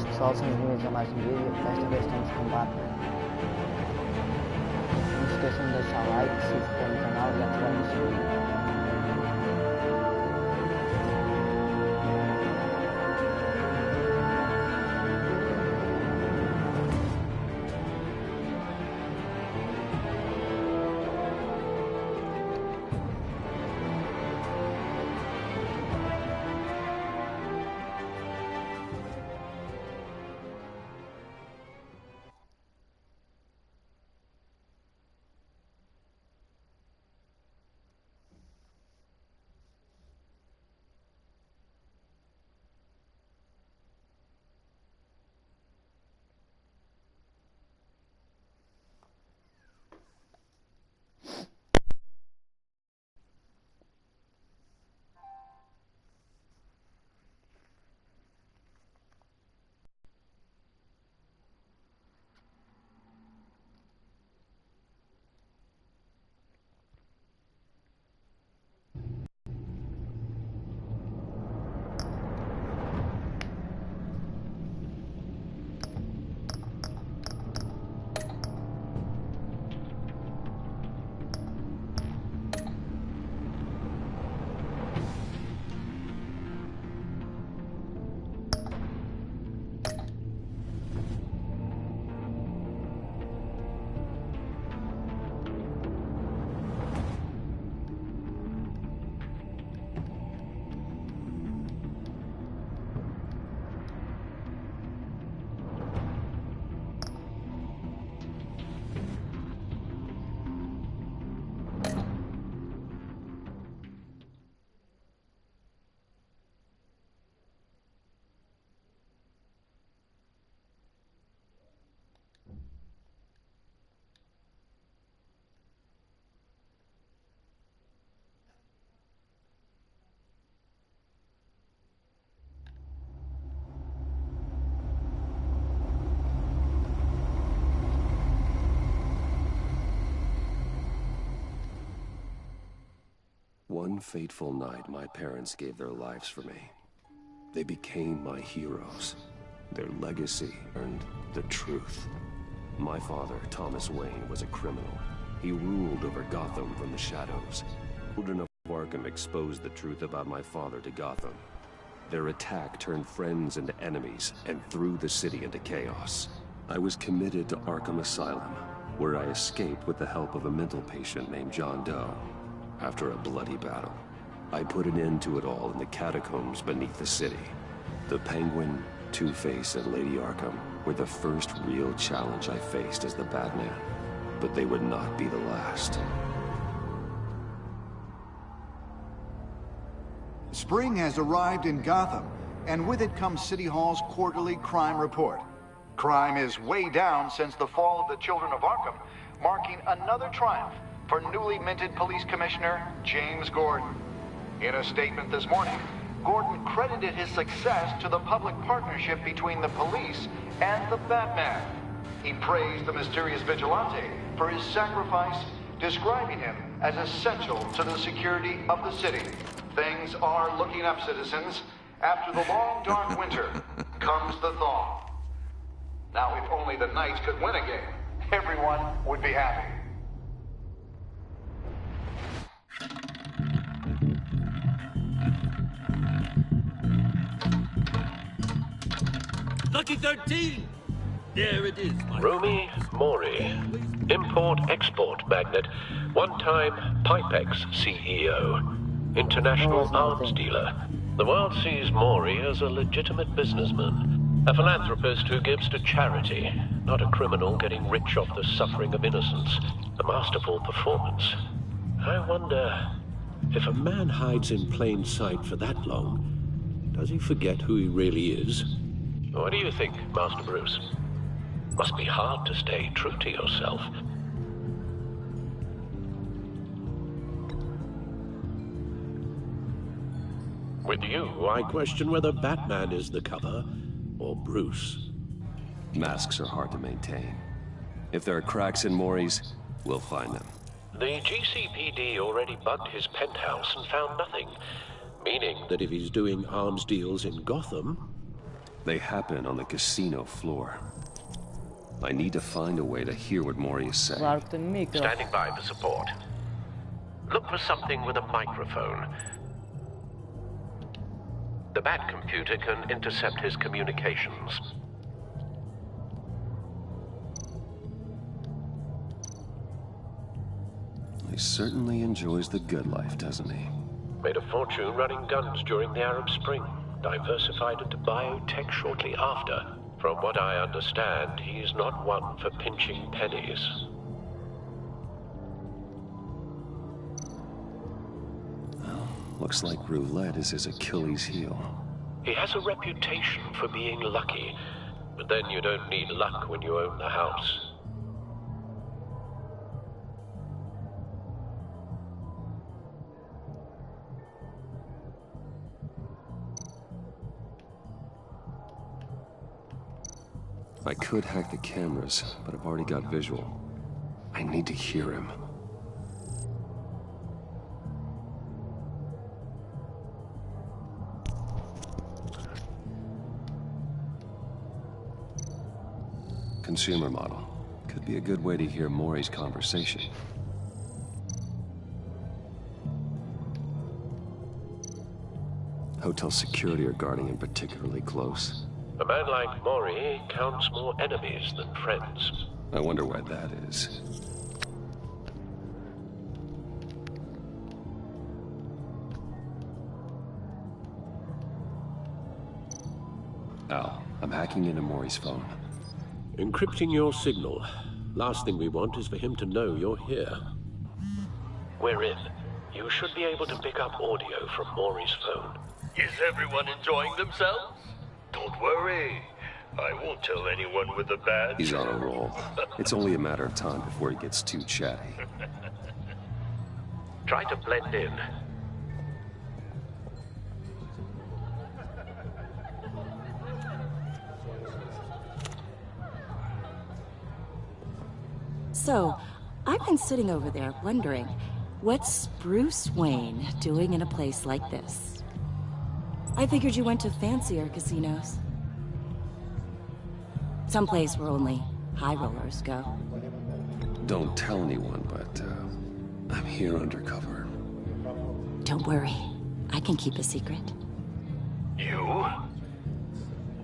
Boas pessoal, sejam bem-vindos a mais um vídeo. Desta vez estamos com Batman. Não se esqueçam de deixar like, se inscrever no canal e ativar o sininho. One fateful night, my parents gave their lives for me. They became my heroes. Their legacy earned the truth. My father, Thomas Wayne, was a criminal. He ruled over Gotham from the shadows. Children of Arkham exposed the truth about my father to Gotham. Their attack turned friends into enemies and threw the city into chaos. I was committed to Arkham Asylum, where I escaped with the help of a mental patient named John Doe. After a bloody battle, I put an end to it all in the catacombs beneath the city. The Penguin, Two-Face, and Lady Arkham were the first real challenge I faced as the Batman, but they would not be the last. Spring has arrived in Gotham, and with it comes City Hall's quarterly crime report. Crime is way down since the fall of the Children of Arkham, marking another triumph for newly minted Police Commissioner James Gordon. In a statement this morning, Gordon credited his success to the public partnership between the police and the Batman. He praised the mysterious vigilante for his sacrifice, describing him as essential to the security of the city. Things are looking up, citizens. After the long, dark winter comes the thaw. Now, if only the Knights could win a game, everyone would be happy. Lucky 13! There it is, my Rumi Mori, import-export magnate, one-time Pipex CEO, international arms dealer. The world sees Mori as a legitimate businessman, a philanthropist who gives to charity, not a criminal getting rich off the suffering of innocence. A masterful performance. I wonder, if a man hides in plain sight for that long, does he forget who he really is? What do you think, Master Bruce? Must be hard to stay true to yourself. With you, I question whether Batman is the cover, or Bruce. Masks are hard to maintain. If there are cracks in Mori's, we'll find them. The GCPD already bugged his penthouse and found nothing, meaning that if he's doing arms deals in Gotham, They happen on the casino floor. I need to find a way to hear what Mori is saying. Claro que tem micro. Standing by for support. Look for something with a microphone. The Bat computer can intercept his communications. He certainly enjoys the good life, doesn't he? Made a fortune running guns during the Arab Spring. Diversified into biotech shortly after. From what I understand, he's not one for pinching pennies. Well, looks like roulette is his Achilles heel. He has a reputation for being lucky, but then you don't need luck when you own the house. I could hack the cameras, but I've already got visual. I need to hear him. Consumer model. Could be a good way to hear Mori's conversation. Hotel security are guarding him particularly close. A man like Mori counts more enemies than friends. I wonder why that is. Al, I'm hacking into Mori's phone. Encrypting your signal. Last thing we want is for him to know you're here. We're in. You should be able to pick up audio from Mori's phone. Is everyone enjoying themselves? Don't worry. I won't tell anyone with a badge. He's on a roll. It's only a matter of time before he gets too chatty. Try to blend in. So, I've been sitting over there wondering, what's Bruce Wayne doing in a place like this? I figured you went to fancier casinos. Someplace where only high rollers go. Don't tell anyone, but I'm here undercover. Don't worry, I can keep a secret. You?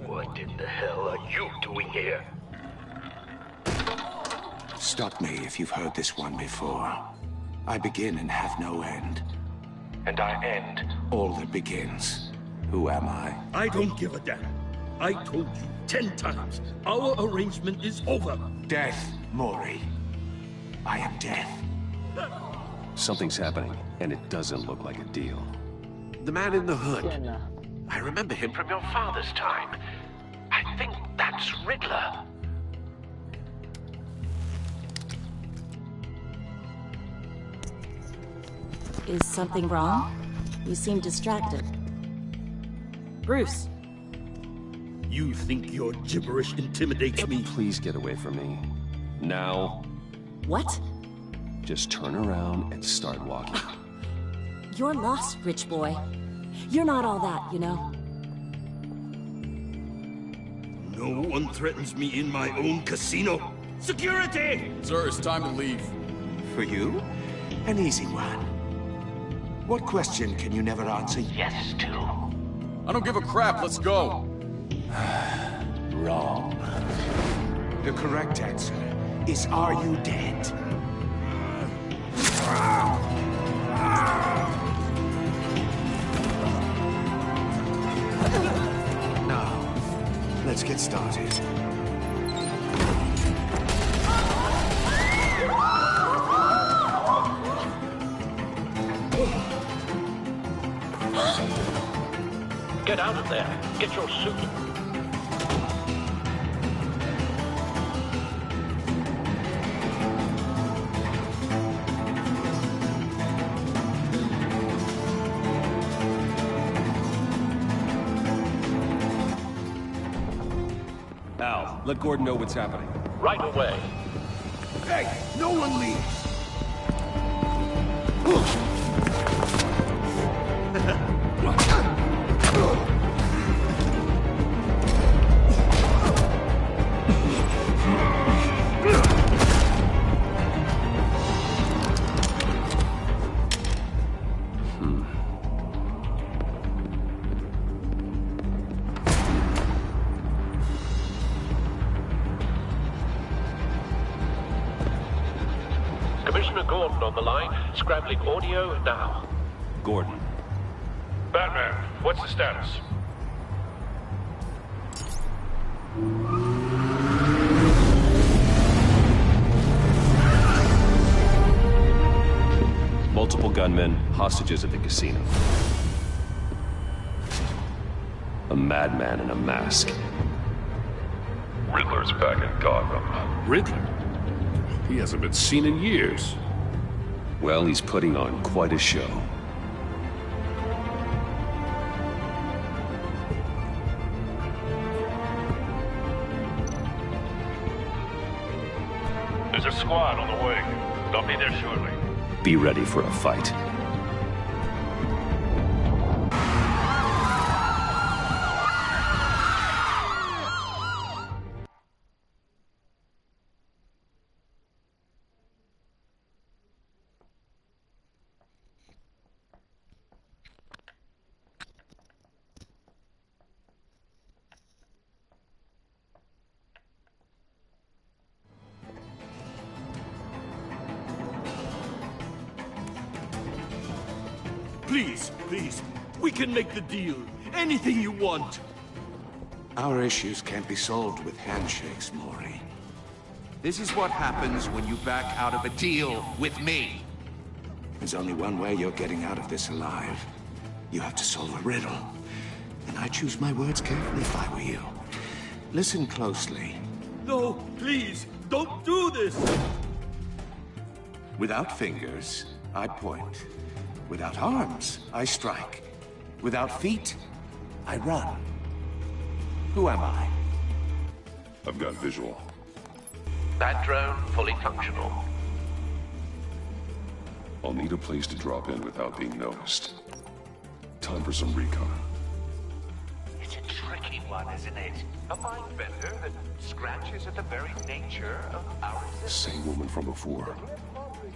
What in the hell are you doing here? Stop me if you've heard this one before. I begin and have no end. And I end all that begins. Who am I? I don't give a damn. I told you 10 times. Our arrangement is over. Death, Mori. I am death. Something's happening, and it doesn't look like a deal. The man in the hood. Cena. I remember him from your father's time. I think that's Riddler. Is something wrong? You seem distracted. Bruce. You think your gibberish intimidates me? Please get away from me. Now. What? Just turn around and start walking. You're lost, rich boy. You're not all that, you know. No one threatens me in my own casino. Security! Sir, it's time to leave. For you? An easy one. What question can you never answer yes to? I don't give a crap, let's go. Wrong. The correct answer is, are you dead? Now, let's get started. Get out of there. Get your suit. Al, let Gordon know what's happening. Right away. Hey, no one leaves! Commissioner Gordon on the line, scrambling audio now. Gordon. Batman, what's the status? Multiple gunmen, hostages at the casino. A madman in a mask. Riddler's back in Gotham. Riddler? He hasn't been seen in years. Well, he's putting on quite a show. There's a squad on the way. They'll be there shortly. Be ready for a fight. Please, please, we can make the deal. Anything you want. Our issues can't be solved with handshakes, Mori. This is what happens when you back out of a deal with me. There's only one way you're getting out of this alive. You have to solve a riddle. And I choose my words carefully if I were you. Listen closely. No, please, don't do this! Without fingers, I point. Without arms, I strike. Without feet, I run. Who am I? I've got visual. That drone fully functional. I'll need a place to drop in without being noticed. Time for some recon. It's a tricky one, isn't it? A mind bender that scratches at the very nature of our existence. Same woman from before.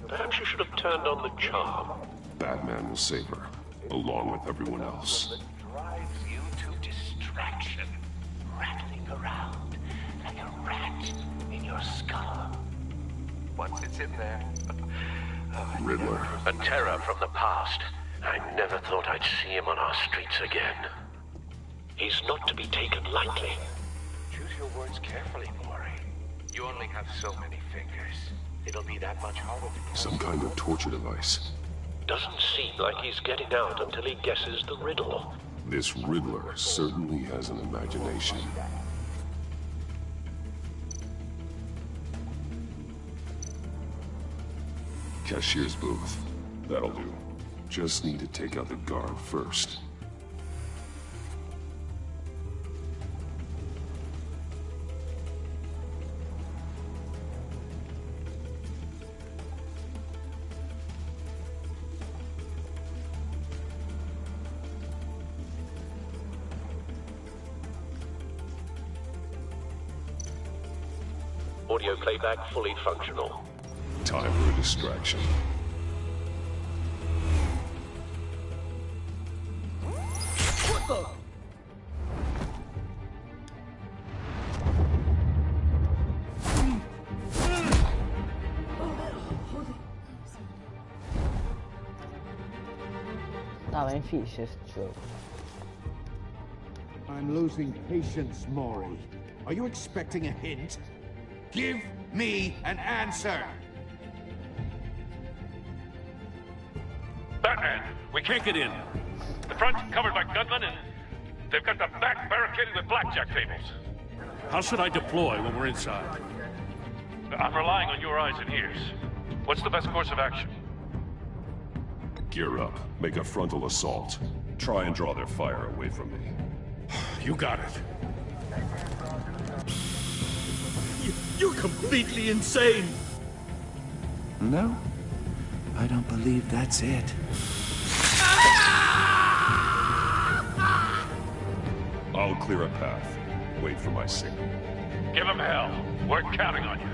Perhaps you should have turned on the charm. Batman will save her, along with everyone else. Drives you to distraction, rattling around like a rat in your skull. Once it's in there... Riddler. A terror from the past. I never thought I'd see him on our streets again. He's not to be taken lightly. Choose your words carefully, Mori. You only have so many fingers. It'll be that much harder to... Some kind of torture device. Doesn't seem like he's getting out until he guesses the riddle. This Riddler certainly has an imagination. Cashier's booth. That'll do. Just need to take out the guard first. Audio playback fully functional. Time for a distraction. What the? Estava em ficha este jogo. I'm losing patience, Mori. Are you expecting a hint? Give me an answer! Batman, we can't get in. The front covered by gunmen, and they've got the back barricaded with blackjack tables. How should I deploy when we're inside? I'm relying on your eyes and ears. What's the best course of action? Gear up. Make a frontal assault. Try and draw their fire away from me. You got it. You're completely insane! No, I don't believe that's it. I'll clear a path. Wait for my signal. Give him hell. We're counting on you.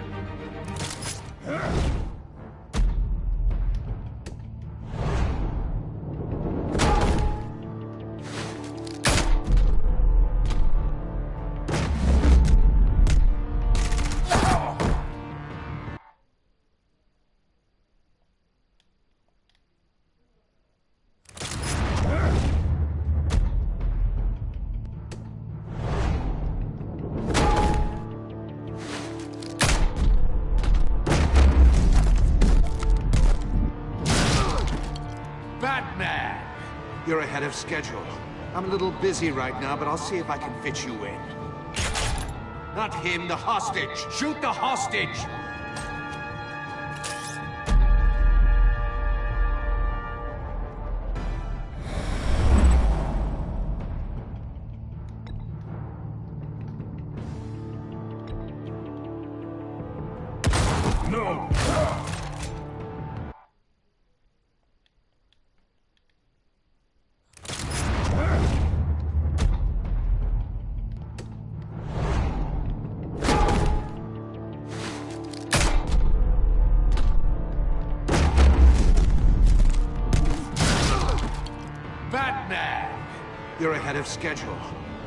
You're ahead of schedule. I'm a little busy right now, but I'll see if I can fit you in. Not him, the hostage! Shoot the hostage! No! Batman! You're ahead of schedule.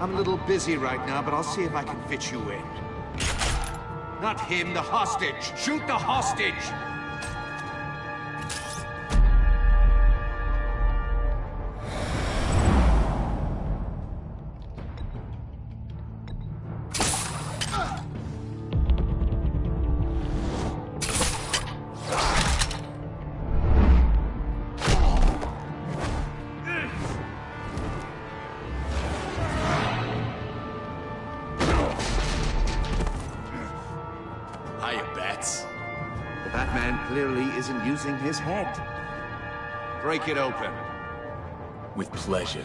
I'm a little busy right now, but I'll see if I can fit you in. Not him, the hostage! Shoot the hostage! Hiya, Bats. The Batman clearly isn't using his head. Break it open. With pleasure.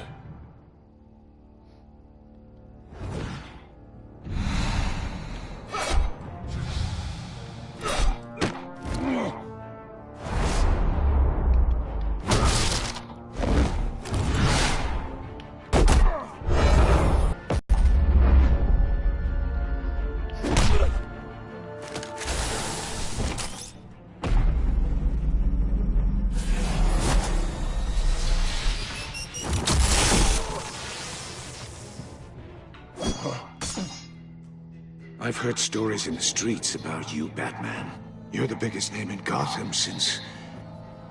I've heard stories in the streets about you, Batman. You're the biggest name in Gotham since...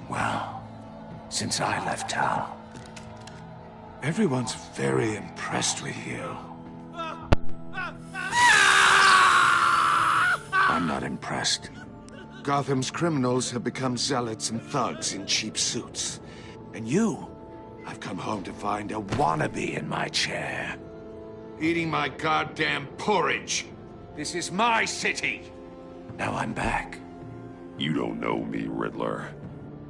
well, since I left town. Everyone's very impressed with you. I'm not impressed. Gotham's criminals have become zealots and thugs in cheap suits. And you, I've come home to find a wannabe in my chair. Eating my goddamn porridge! This is my city! Now I'm back. You don't know me, Riddler.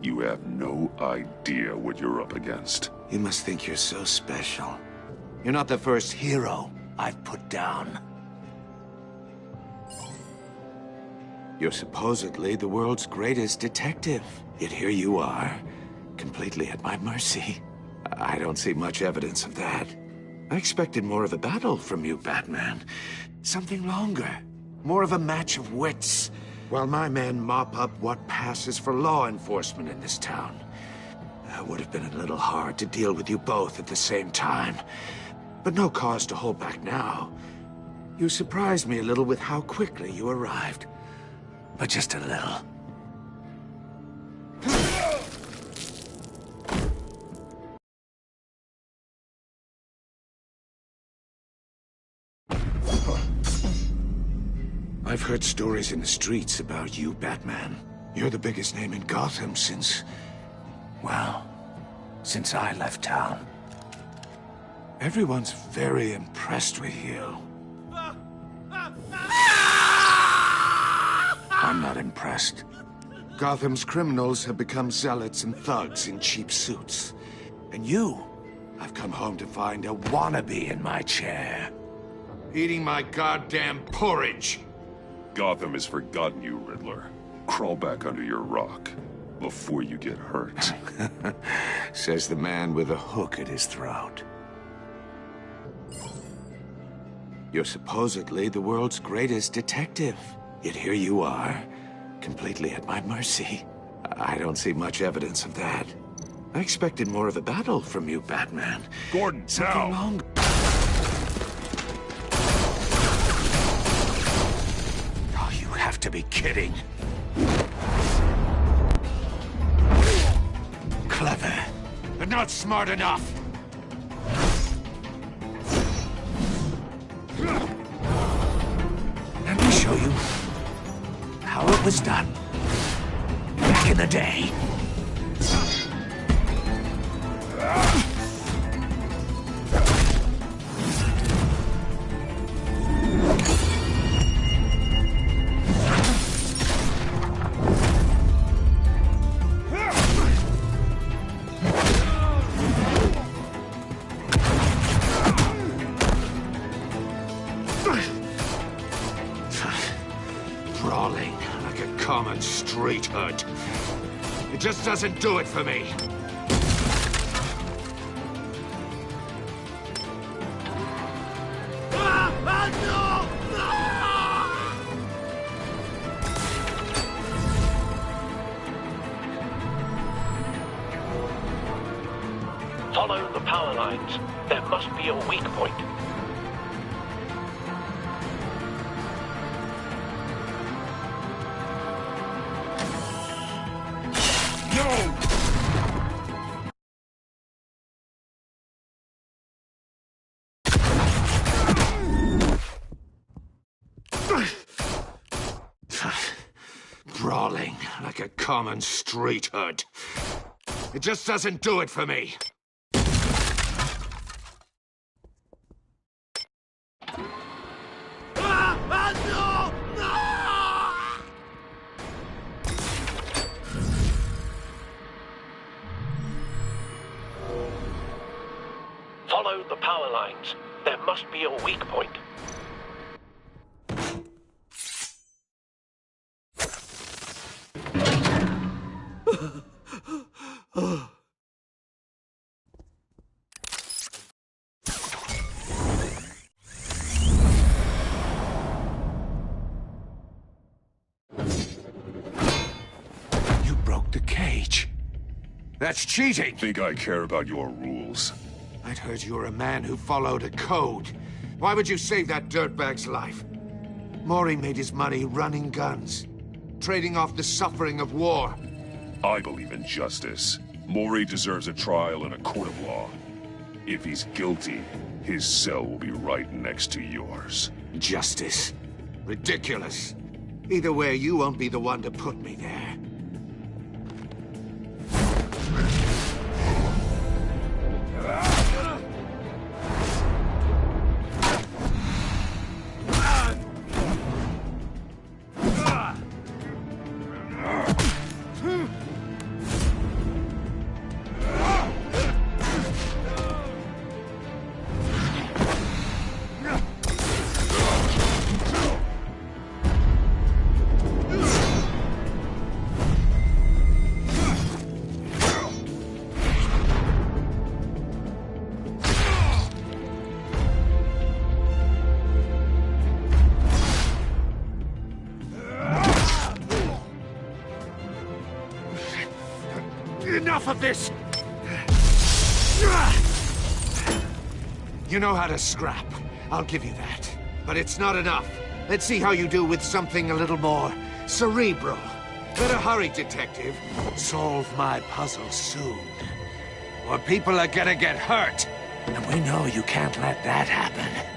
You have no idea what you're up against. You must think you're so special. You're not the first hero I've put down. You're supposedly the world's greatest detective. Yet here you are, completely at my mercy. I don't see much evidence of that. I expected more of a battle from you, Batman. Something longer. More of a match of wits. While my men mop up what passes for law enforcement in this town. It would have been a little hard to deal with you both at the same time. But no cause to hold back now. You surprised me a little with how quickly you arrived. But just a little. I've heard stories in the streets about you, Batman. You're the biggest name in Gotham since... well, since I left town. Everyone's very impressed with you. I'm not impressed. Gotham's criminals have become zealots and thugs in cheap suits. And you, I've come home to find a wannabe in my chair. Eating my goddamn porridge! Gotham has forgotten you, Riddler. Crawl back under your rock before you get hurt. Says the man with a hook at his throat. You're supposedly the world's greatest detective. Yet here you are, completely at my mercy. I don't see much evidence of that. I expected more of a battle from you, Batman. Gordon, something longer. Oh, you have to be kidding. Clever, but not smart enough. Let me show you how it was done back in the day. common street hood. It just doesn't do it for me. Follow the power lines. There must be a weak point. Brawling like a common street hood. It just doesn't do it for me. Follow the power lines. There must be a weak point. You broke the cage. That's cheating! Think I care about your rules? I'd heard you were a man who followed a code. Why would you save that dirtbag's life? Mori made his money running guns, trading off the suffering of war. I believe in justice. Mori deserves a trial in a court of law. If he's guilty, his cell will be right next to yours. Justice? Ridiculous. Either way, you won't be the one to put me there. Enough of this! You know how to scrap. I'll give you that. But it's not enough. Let's see how you do with something a little more cerebral. Better hurry, detective. Solve my puzzle soon. Or people are gonna get hurt. And we know you can't let that happen.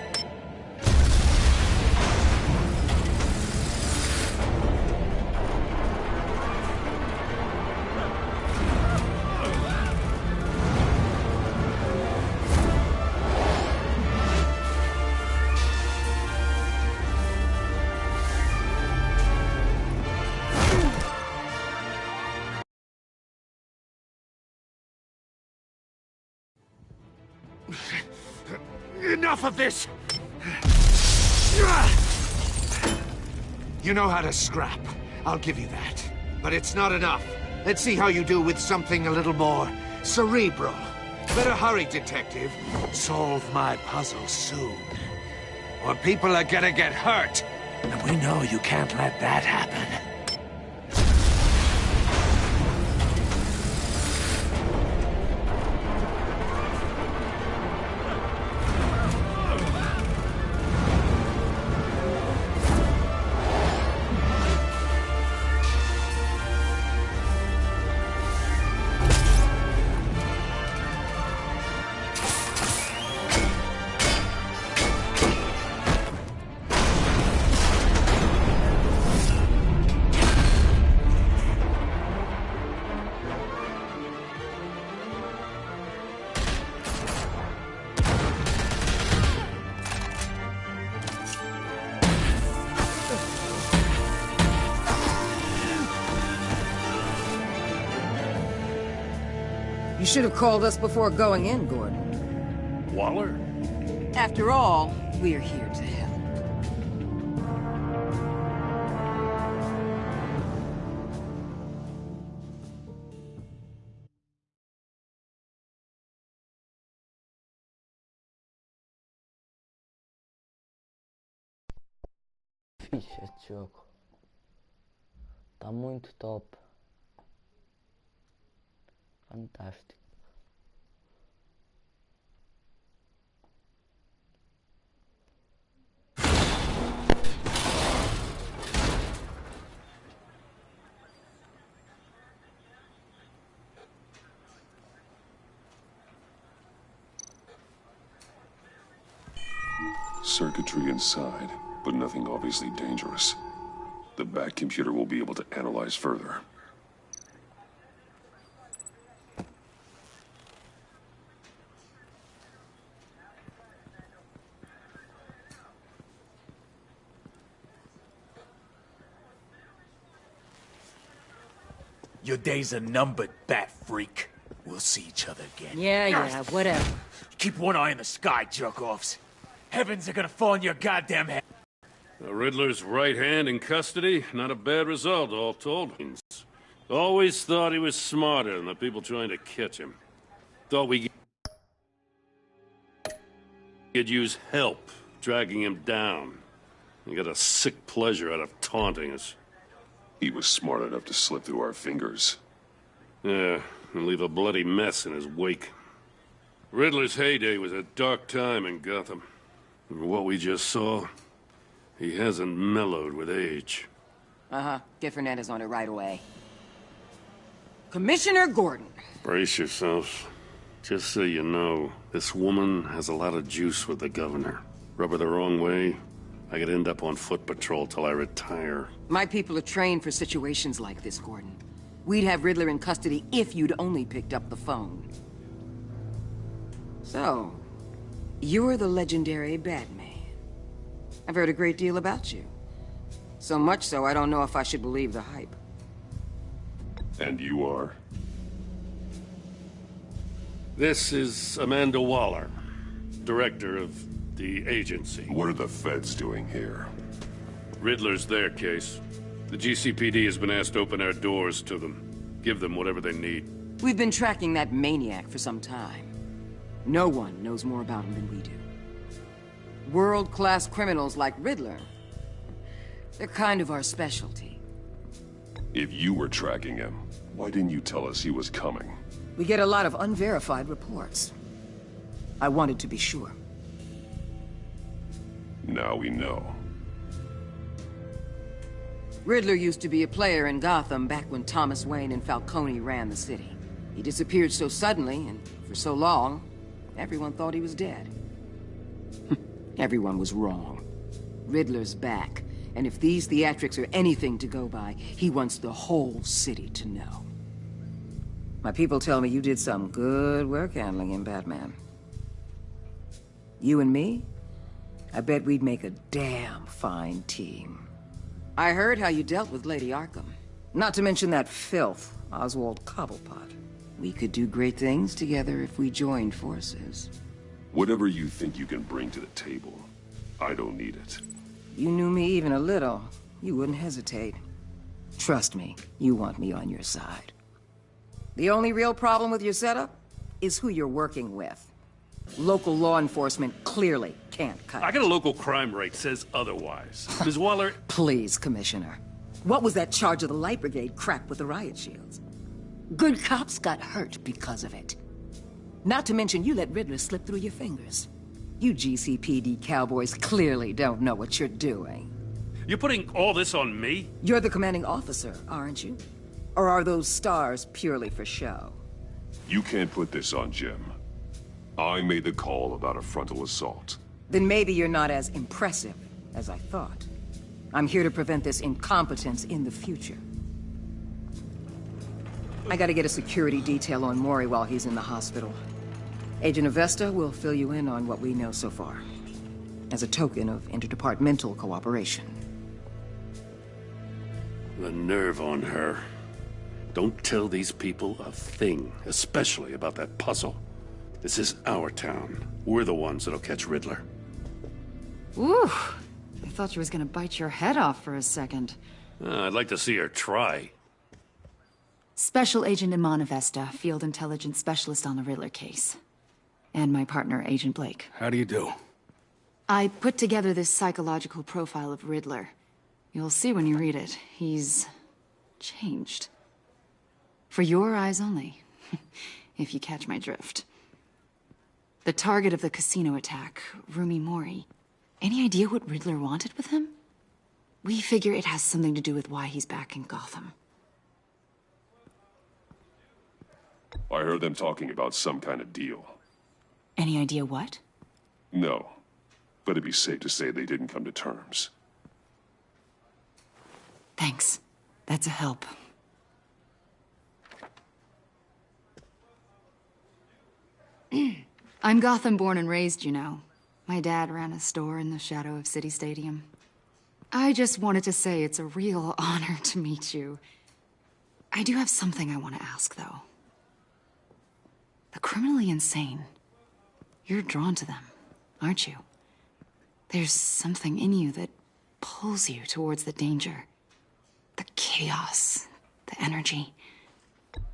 Enough of this! You know how to scrap. I'll give you that. But it's not enough. Let's see how you do with something a little more cerebral. Better hurry, detective. Solve my puzzle soon. Or people are gonna get hurt. And we know you can't let that happen. You should have called us before going in, Gordon. Waller? After all, we're here to help. ficha de jogo. Tá muito top. Fantástico. Circuitry inside, but nothing obviously dangerous. The back computer will be able to analyze further. Your days are numbered, bat freak. We'll see each other again. Yeah, whatever. Keep one eye in the sky, jerk-offs. Heavens are gonna fall on your goddamn head. The Riddler's right hand in custody, not a bad result, all told. Always thought he was smarter than the people trying to catch him. Thought we could use help dragging him down. He got a sick pleasure out of taunting us. He was smart enough to slip through our fingers. Yeah, and leave a bloody mess in his wake. Riddler's heyday was a dark time in Gotham. And what we just saw, he hasn't mellowed with age. Uh-huh. Get Fernandez on it right away. Commissioner Gordon. Brace yourselves. Just so you know, this woman has a lot of juice with the governor. Rub her the wrong way, I could end up on foot patrol till I retire. My people are trained for situations like this, Gordon. We'd have Riddler in custody if you'd only picked up the phone. So, you're the legendary Batman. I've heard a great deal about you. So much so, I don't know if I should believe the hype. And you are? This is Amanda Waller, director of the agency. What are the feds doing here? Riddler's their case. The GCPD has been asked to open our doors to them. Give them whatever they need. We've been tracking that maniac for some time. No one knows more about him than we do. World-class criminals like Riddler, they're kind of our specialty. If you were tracking him, why didn't you tell us he was coming? We get a lot of unverified reports. I wanted to be sure. Now we know. Riddler used to be a player in Gotham back when Thomas Wayne and Falcone ran the city. He disappeared so suddenly and for so long, everyone thought he was dead. Everyone was wrong. Riddler's back, and if these theatrics are anything to go by, he wants the whole city to know. My people tell me you did some good work handling him, Batman. You and me? I bet we'd make a damn fine team. I heard how you dealt with Lady Arkham. Not to mention that filth, Oswald Cobblepot. We could do great things together if we joined forces. Whatever you think you can bring to the table, I don't need it. You knew me even a little, you wouldn't hesitate. Trust me, you want me on your side. The only real problem with your setup is who you're working with. Local law enforcement clearly can't cut I got a local crime rate says otherwise. Ms. Waller... Please, Commissioner. What was that charge of the Light Brigade crap with the riot shields? Good cops got hurt because of it. Not to mention you let Riddler slip through your fingers. You GCPD cowboys clearly don't know what you're doing. You're putting all this on me? You're the commanding officer, aren't you? Or are those stars purely for show? You can't put this on Jim. I made the call about a frontal assault. Then maybe you're not as impressive as I thought. I'm here to prevent this incompetence in the future. I gotta get a security detail on Mori while he's in the hospital. Agent Avesta will fill you in on what we know so far, as a token of interdepartmental cooperation. The nerve on her. Don't tell these people a thing, especially about that puzzle. This is our town. We're the ones that'll catch Riddler. Ooh, I thought she was gonna bite your head off for a second. I'd like to see her try. Special Agent Iman Avesta, Field Intelligence Specialist on the Riddler case. And my partner, Agent Blake. How do you do? I put together this psychological profile of Riddler. You'll see when you read it. He's changed. For your eyes only, if you catch my drift. The target of the casino attack, Rumi Mori. Any idea what Riddler wanted with him? We figure it has something to do with why he's back in Gotham. I heard them talking about some kind of deal. Any idea what? No, but it'd be safe to say they didn't come to terms. Thanks. That's a help. I'm Gotham born and raised, you know. My dad ran a store in the shadow of City Stadium. I just wanted to say it's a real honor to meet you. I do have something I want to ask, though. The criminally insane. You're drawn to them, aren't you? There's something in you that pulls you towards the danger. The chaos, the energy.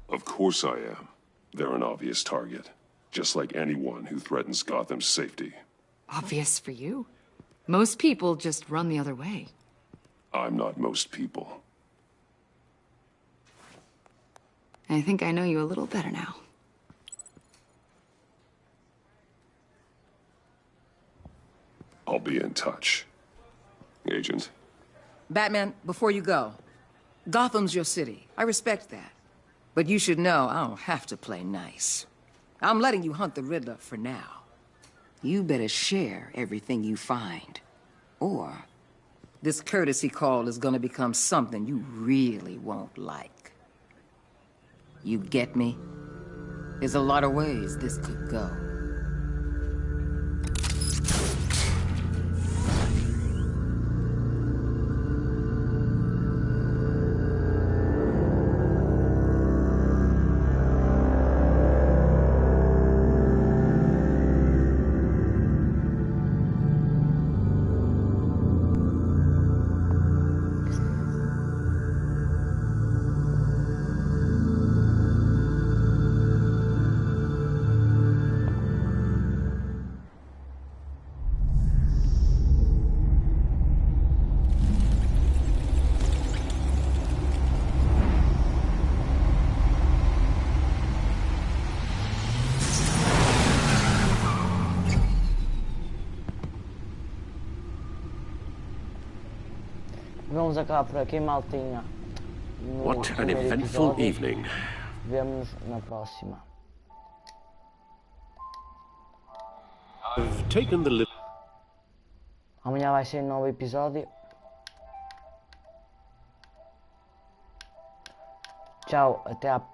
Of course I am. They're an obvious target. Just like anyone who threatens Gotham's safety. Obvious for you? Most people just run the other way. I'm not most people. I think I know you a little better now. I'll be in touch. Agent. Batman, before you go, Gotham's your city. I respect that. But you should know I don't have to play nice. I'm letting you hunt the Riddler for now. You better share everything you find. Or this courtesy call is gonna become something you really won't like. You get me? There's a lot of ways this could go. Vamos acabar por aqui, maltinha. What an eventful evening. Vemo-nos na próxima. I've taken the Amanhã vai ser um novo episódio. Tchau, até à próxima.